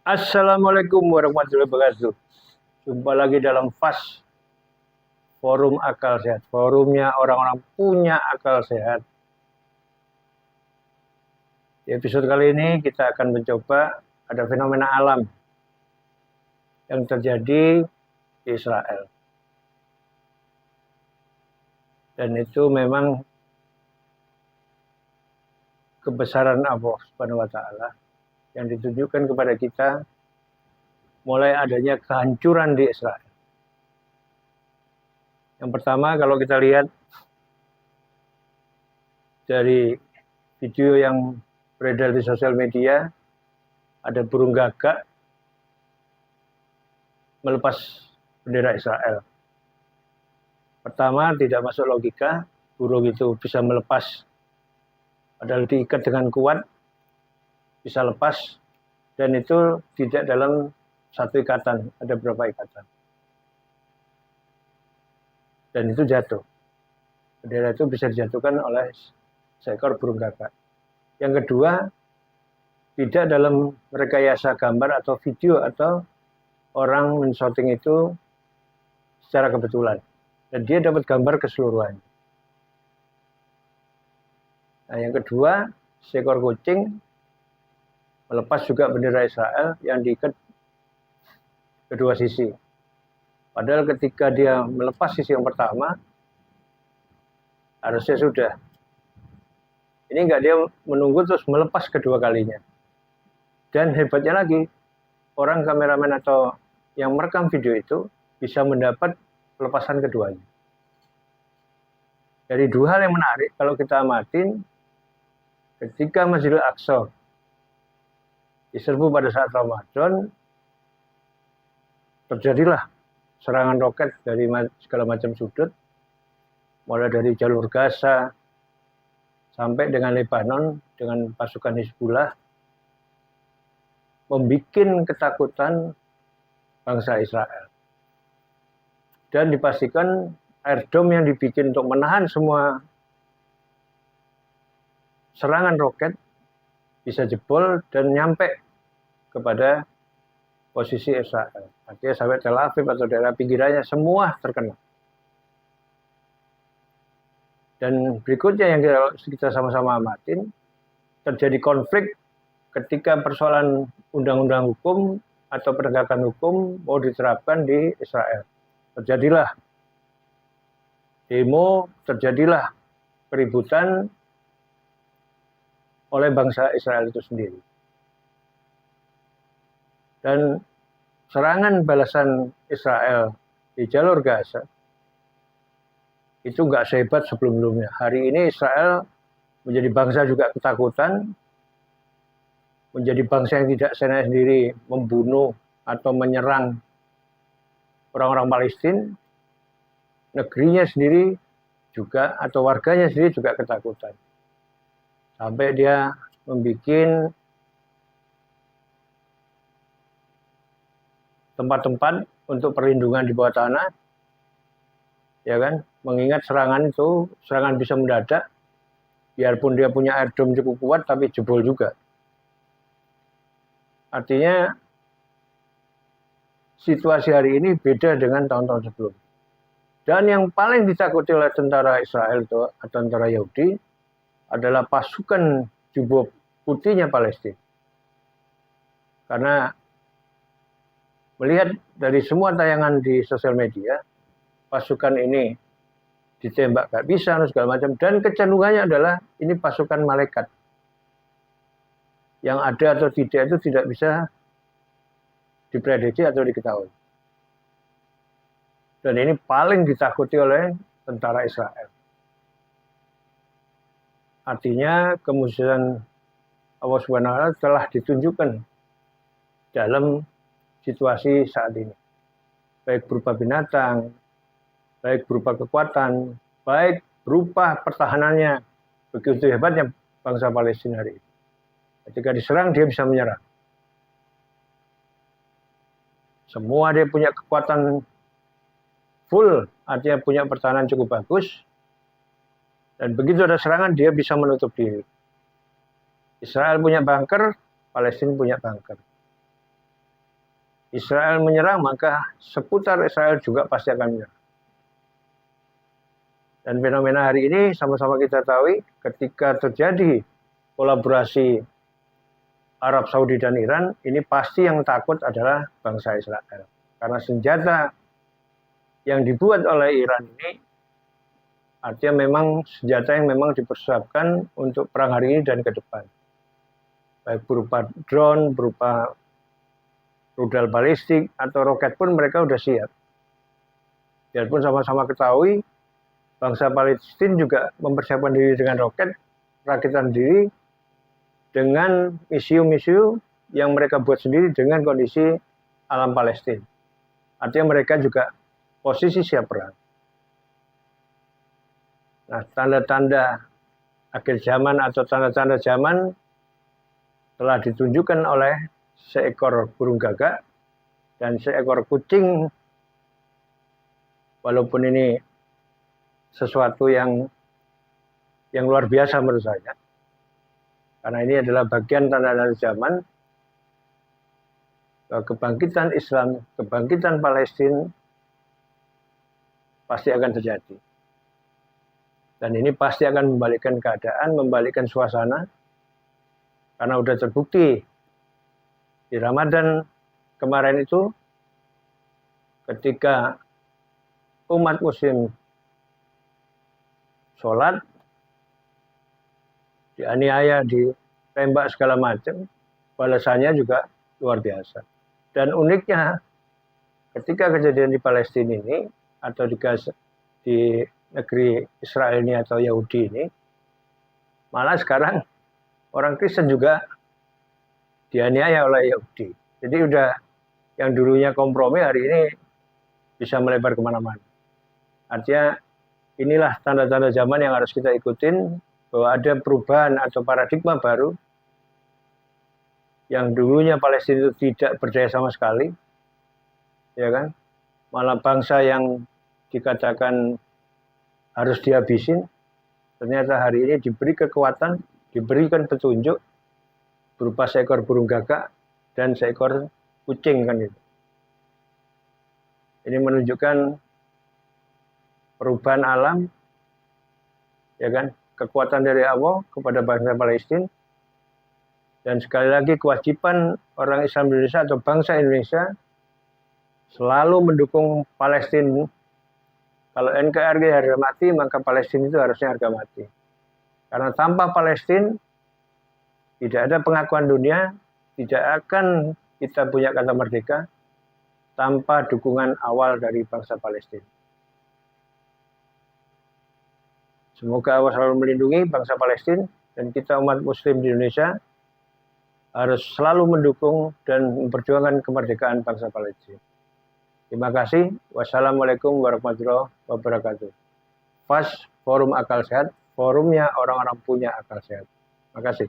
Assalamualaikum warahmatullahi wabarakatuh. Jumpa lagi dalam FAS, Forum Akal Sehat. Forumnya orang-orang punya akal sehat. Di episode kali ini kita akan mencoba ada fenomena alam yang terjadi di Israel. Dan itu memang kebesaran Allah Subhanahu wa Ta'ala yang ditunjukkan kepada kita mulai adanya kehancuran di Israel. Yang pertama, kalau kita lihat dari video yang beredar di sosial media, ada burung gagak melepas bendera Israel. Pertama, tidak masuk logika, burung itu bisa melepas, padahal diikat dengan kuat, bisa lepas, dan itu tidak dalam satu ikatan, ada beberapa ikatan. Dan itu jatuh. Bendera itu bisa dijatuhkan oleh seekor burung gagak. Yang kedua, tidak dalam rekayasa gambar atau video atau orang men-shooting itu secara kebetulan. Dan dia dapat gambar keseluruhan. Nah, yang kedua, seekor kucing melepas juga bendera Israel yang diikat kedua sisi. Padahal ketika dia melepas sisi yang pertama, harusnya sudah. Ini enggak, dia menunggu terus melepas kedua kalinya. Dan hebatnya lagi, orang kameramen atau yang merekam video itu bisa mendapat pelepasan keduanya. Dari dua hal yang menarik, kalau kita amatin, ketika Masjidil Aqsa diserbu pada saat Ramadan, terjadilah serangan roket dari segala macam sudut, mulai dari jalur Gaza sampai dengan Lebanon dengan pasukan Hizbullah, membuat ketakutan bangsa Israel. Dan dipastikan airdome yang dibikin untuk menahan semua serangan roket bisa jebol dan nyampe kepada posisi Israel. Artinya sampai Tel Aviv atau daerah pinggirannya semua terkena. Dan berikutnya yang kita sama-sama amatin, terjadi konflik ketika persoalan undang-undang hukum atau penegakan hukum mau diterapkan di Israel. Terjadilah demo, terjadilah keributan oleh bangsa Israel itu sendiri. Dan serangan balasan Israel di jalur Gaza itu nggak sehebat sebelum-sebelumnya. Hari ini Israel menjadi bangsa juga ketakutan, menjadi bangsa yang tidak senang sendiri membunuh atau menyerang orang-orang Palestina, negerinya sendiri juga atau warganya sendiri juga ketakutan. Sampai dia membuat tempat-tempat untuk perlindungan di bawah tanah, ya kan? Mengingat serangan itu, serangan bisa mendadak, biarpun dia punya airdome cukup kuat, tapi jebol juga. Artinya situasi hari ini beda dengan tahun-tahun sebelum. Dan yang paling ditakuti oleh tentara Israel itu, atau tentara Yahudi, adalah pasukan jubah putihnya Palestina. Karena melihat dari semua tayangan di sosial media, pasukan ini ditembak gak bisa, segala macam. Dan kecenderungannya adalah ini pasukan malaikat. Yang ada atau tidak itu tidak bisa diprediksi atau diketahui. Dan ini paling ditakuti oleh tentara Israel. Artinya kemusyrikan Allah Subhanahu wa Ta'ala telah ditunjukkan dalam situasi saat ini. Baik berupa binatang, baik berupa kekuatan, baik berupa pertahanannya. Begitu hebatnya bangsa Palestina hari ini. Ketika diserang dia bisa menyerang. Semua dia punya kekuatan full, artinya punya pertahanan cukup bagus. Dan begitu ada serangan dia bisa menutup diri. Israel punya bunker, Palestina punya bunker. Israel menyerang, maka seputar Israel juga pasti akan menyerang. Dan fenomena hari ini sama-sama kita tahu, ketika terjadi kolaborasi Arab Saudi dan Iran, ini pasti yang takut adalah bangsa Israel. Karena senjata yang dibuat oleh Iran ini artinya memang senjata yang memang dipersiapkan untuk perang hari ini dan ke depan. Baik berupa drone, berupa rudal balistik, atau roket pun mereka sudah siap. Biarpun sama-sama ketahui, bangsa Palestina juga mempersiapkan diri dengan roket, rakitan diri, dengan misiu-misiu yang mereka buat sendiri dengan kondisi alam Palestina. Artinya mereka juga posisi siap perang. Nah, tanda-tanda akhir zaman atau tanda-tanda zaman telah ditunjukkan oleh seekor burung gagak dan seekor kucing. Walaupun ini sesuatu yang luar biasa menurut saya. Karena ini adalah bagian tanda-tanda zaman kebangkitan Islam, kebangkitan Palestina pasti akan terjadi. Dan ini pasti akan membalikkan keadaan, membalikkan suasana. Karena sudah terbukti di Ramadan kemarin itu ketika umat muslim sholat, dianiaya, ditembak segala macam, balasannya juga luar biasa. Dan uniknya ketika kejadian di Palestina ini atau di negeri Israel ini atau Yahudi ini, malah sekarang orang Kristen juga dianiaya oleh Yahudi. Jadi udah yang dulunya kompromi hari ini bisa melebar kemana-mana. Artinya inilah tanda-tanda zaman yang harus kita ikutin, bahwa ada perubahan atau paradigma baru yang dulunya Palestina itu tidak berdaya sama sekali, ya kan? Malah bangsa yang dikatakan harus dihabisin, ternyata hari ini diberi kekuatan, diberikan petunjuk berupa seekor burung gagak dan seekor kucing kan itu. Ini menunjukkan perubahan alam, ya kan, kekuatan dari Allah kepada bangsa Palestina. Dan sekali lagi kewajiban orang Islam Indonesia atau bangsa Indonesia selalu mendukung Palestina. Kalau NKRI harga mati, maka Palestina itu harusnya harga mati. Karena tanpa Palestina tidak ada pengakuan dunia, tidak akan kita punya kata merdeka tanpa dukungan awal dari bangsa Palestina. Semoga Allah selalu melindungi bangsa Palestina dan kita umat muslim di Indonesia harus selalu mendukung dan memperjuangkan kemerdekaan bangsa Palestina. Terima kasih. Wassalamualaikum warahmatullahi wabarakatuh. FAS, Forum Akal Sehat, forumnya orang-orang punya akal sehat. Terima kasih.